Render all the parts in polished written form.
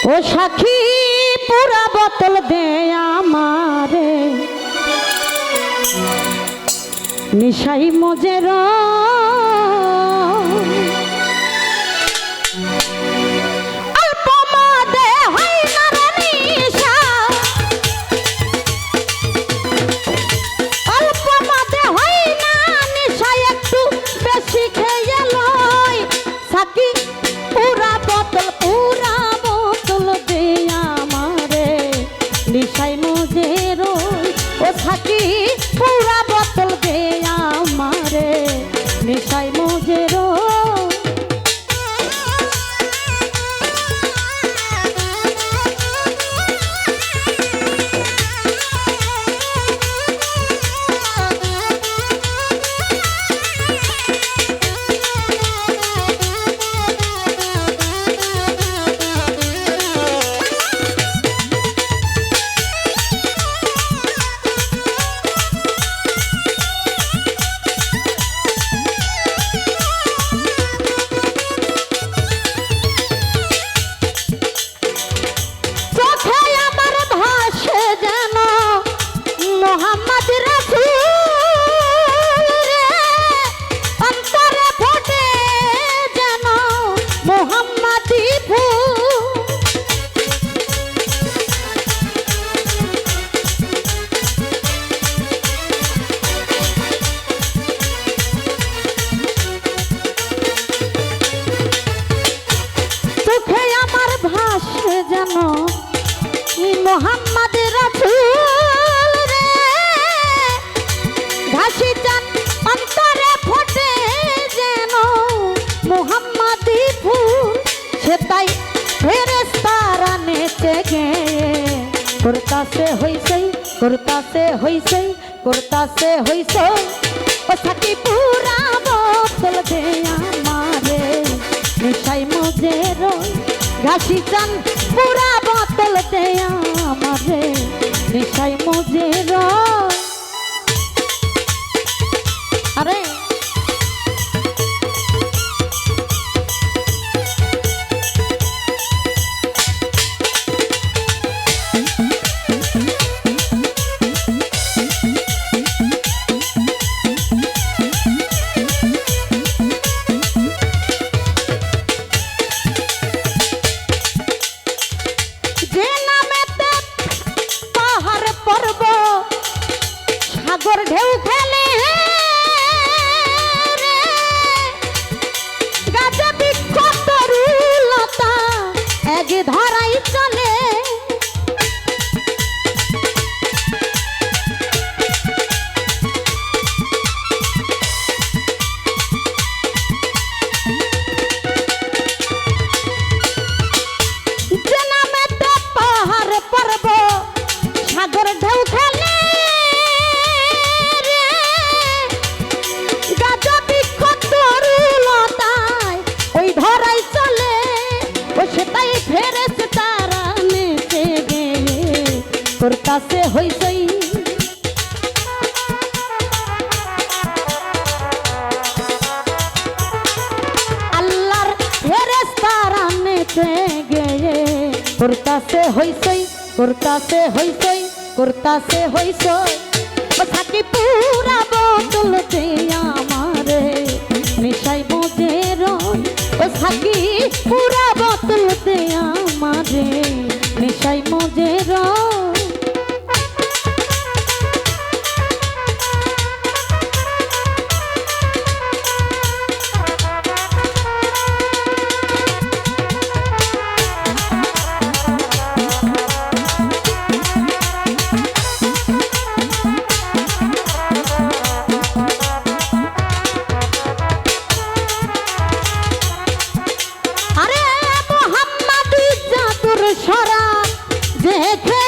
ও সাক্ষী পুরা বোতল দে আমারে নিশাই মজের নিশাই মজের ও সাক্ষী পুরা বোতল দে আমারে নিশাই মজের মোহাম্মদ রাসূল রে ঘাসি চান অন্তরে ফোটে যেন মোহাম্মদি ফুল সেটাই ফেরেশতারা নেচে গে করতাছে হইছে করতাছে হইছে করতাছে হইছে ও সাকি পুরা বোতল দে আমারে নিশাই মজের ঘাসি চান পুরা বোতল দে আমারে নিশাই মজের আরে সাগর ঢেউ খেলে গাছে বৃক্ষ তরুলতা এক ধরাই চলে যে নামেতে পাহাড় পর্বত সাগর ঢেউ খেলে ফেরেশতারা নেচে গে করতাছে হইছে আল্লাহর ফেরেশতারা নেচে গে করতাছে হইছে করতাছে হইছে করতাছে হইছে ও সাকি পুরা বোতল দে আমারে নিশাই মজের ও সাকি পুরা বোতল দে আমারে নিশাই মজের সরা দেখে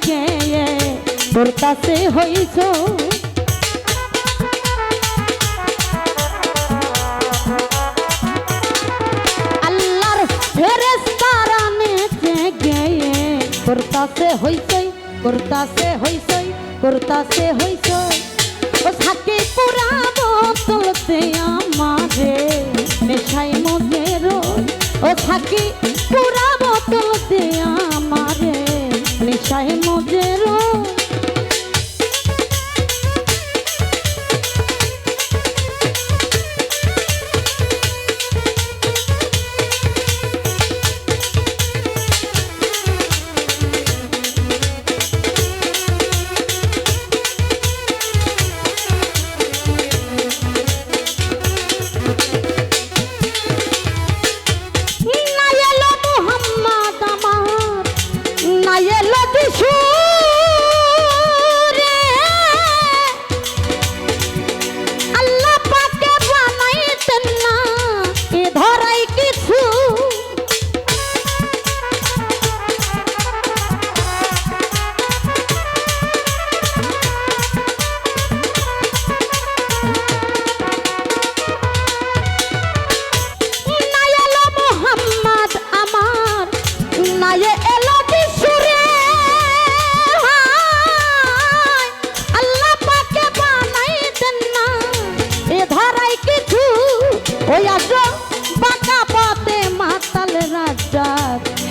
গেয়ে তোর কাছে হইছ আল্লাহর ফেরেশতারা নেচে গেয়ে তোর কাছে হইছই করতাছে হইছই করতাছে হইছই ও সাকি পুরা বোতলতে আমারে নেশাই মধ্যে রই ও সাকি পুরা বোতলতে আমারে নেশাই মধ্যে রই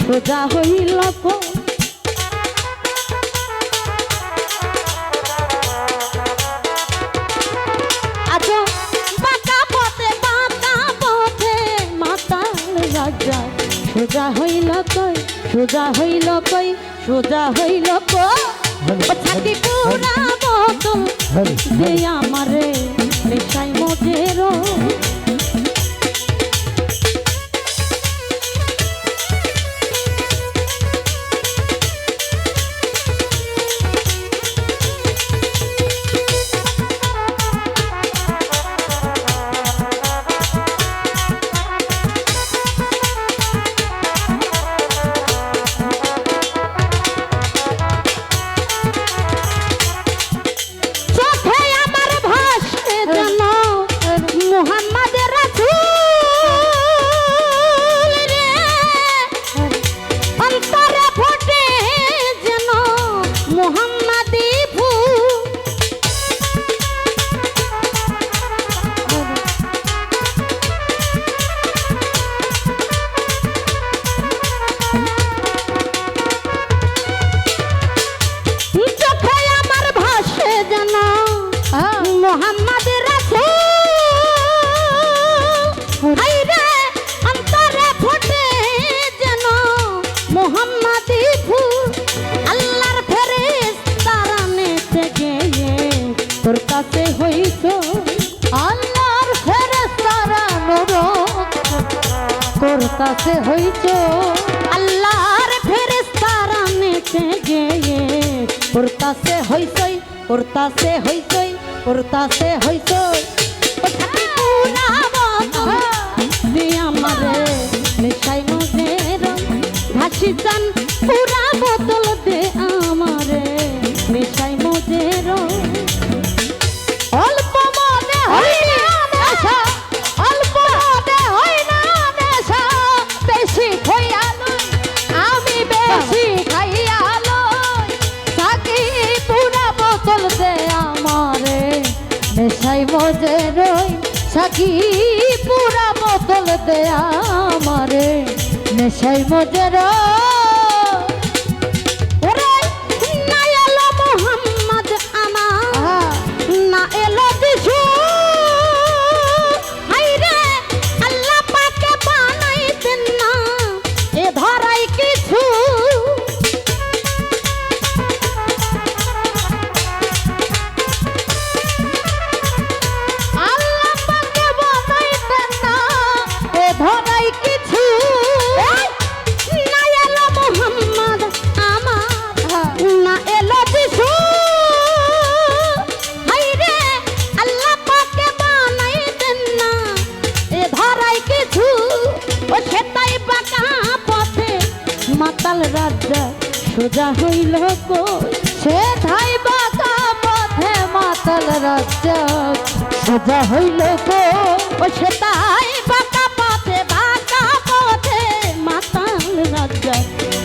সোজা হইল আচ্ছা বাঁকা পথে মাতাল রাজা সোজা হইল কই সোজা হইল কই সোজা হইল কই পুরা বোতল যে আমারে নেশাই মধ্যে তোর কাছে হইছ আল্লাহর ফেরেশতারা তোর কাছে হইছ আল্লাহর ফেরেশতারা নেচে গেয়ে তোর কাছে হইছই করতাছে হইছই করতাছে হইছই পুরা বোতল যে আমারে নেশাই মধ্যে ভাসি চান পুরা বোতল দে আমারে নেশাই মধ্যে অল্প মনে হই না নেশা অল্প মনে হই না নেশা বেশি খাইয়ালো আমি বেশি খাইয়ালো সাকি পুরা বোতল দে আমারে নেশাই মধ্যে রই সাকি পুরা বোতল দে আমারে নেশাই মধ্যে রই ধরাই কিছু সোজা হইল কই সে ধাই বাঁকা পথে মাতাল রাজ্য সোজা হইল কই ও সে তাই বাঁকা পথে মাতাল রাজ্য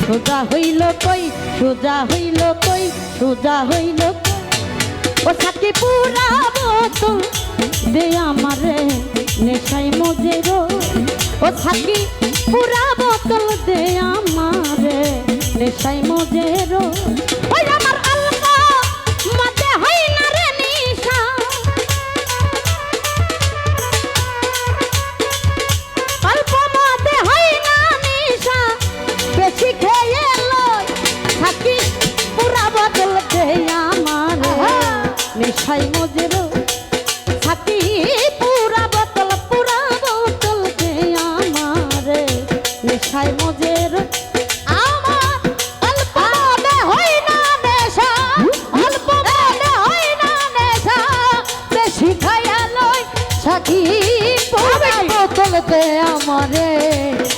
সোজা হইল কই সোজা হইল কই সোজা হইল কই ও সাকি পুরা বোতল দে আমারে নেশাই মজে ও সাকি পুরা বোতল দে আমারে নেশাই মজে ওই আমার অল্প মজে হই না রে নিশা অল্প মজে হই না নিশা বেশি খেয়ে লই সাকি পুরা বোতল দে আমারে নেশাই মজে সাকি পুরা বোতল দে আমারে নেশাই মজে আমার অল্প মনে হই না নেশা অল্প মনে হই না নেশা বেশি খাইয়া লই সাকি পুরা বোতল দে আমারে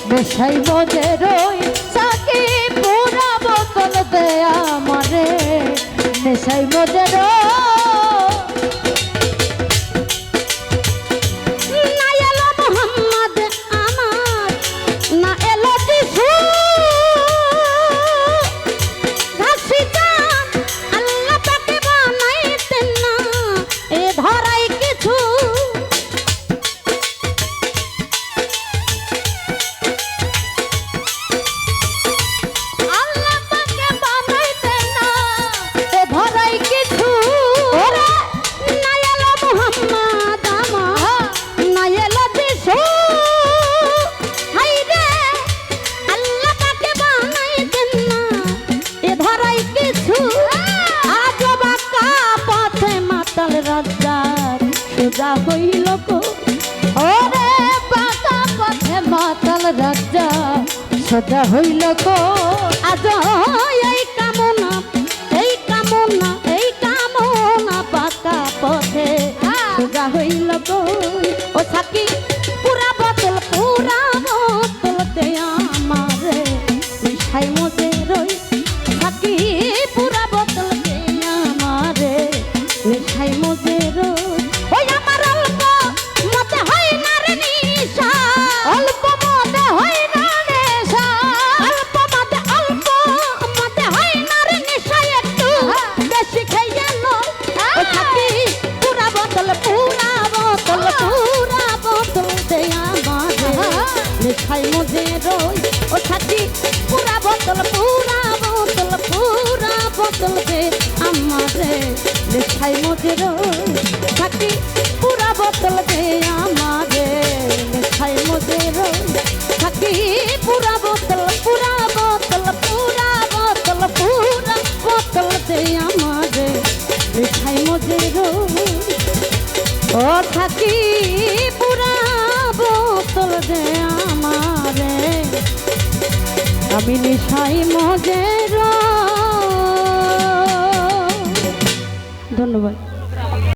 নেশাই মজে রই সাকি পুরা বোতল দে আমারে নেশাই মজে রই না এলো মোহাম্মদ আমার না এলো যিশু ঘাসি জান আল্লাহ তাকে বানাইতেন না এ ধরাই কিছু আল্লাহ তাকে বানাইতেন না এ ধরাই কিছু ওরে না এলো মোহাম্মদ আমার না এলো যিশু হাই রে আল্লাহ তাকে বানাইতেন না এ ধরাই কিছু আজ বাঁকা পথে মাতাল রাজ্জার সোজা হইল কো ওরে বাঁকা পথে মাতাল রাজা সোজা হইল কো আজ এই কামনা এই কামনা এই কামনা বাঁকা পথে সোজা হইল কো ও সাকি পুরা বোতল দে আমারে মিঠাই মজে রই সাকি পুরা বোতল দে আমারে মিঠাই মজে রই ওই আমার অল্প মতে হয় না রে নিশা অল্প মনে হই না নেশা অল্প মতে হয় না রে নিশা একটু বেশি খাইয়ে লো ও সাকি পুরা বোতল দে আমারে মিঠাই মজে রই ও সাকি পুরা বোতল দে আমারে মিঠাই মজে রই সাকি পুরা বোতল দে আমারে মিঠাই মজে রই সাকি পুরা বোতল দে আমারে মিঠাই মজে রই ও সাকি পুরা বোতল দে আমারে আমি নেশাই মজে রই ধন্যবাদ।